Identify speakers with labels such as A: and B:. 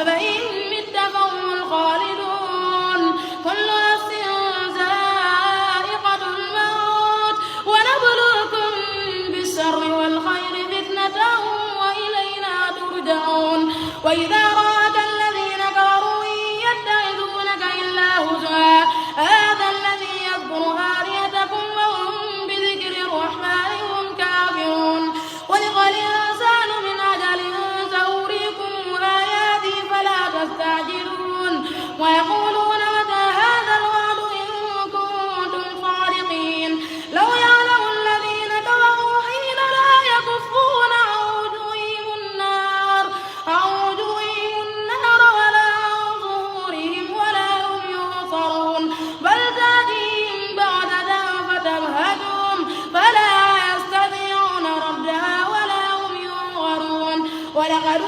A: أفإن مت فهم الخالدون كل نفس ذائقة الموت ونبلوكم بالشر والخير فتنة وإلينا ترجعون وإذا رآك الذين كفروا يتخذونك إلا هزوا هذا الذي يذكر آلهتكم وهم بذكر الرحمن هم كافرون خلق الإنسان من أجل سأريكم آياتي فلا تستعجلون ويقولون متى هذا الوعد إن كنتم صادقين لو يعلم الذين كفروا حين لا يكفون عن وجوههم النار ولا عن ظهورهم ولا هم ينصرون بل تأتيهم بغتة فتبهتهم فلا يستطيعون ردها ولا هم ينظرون ولقد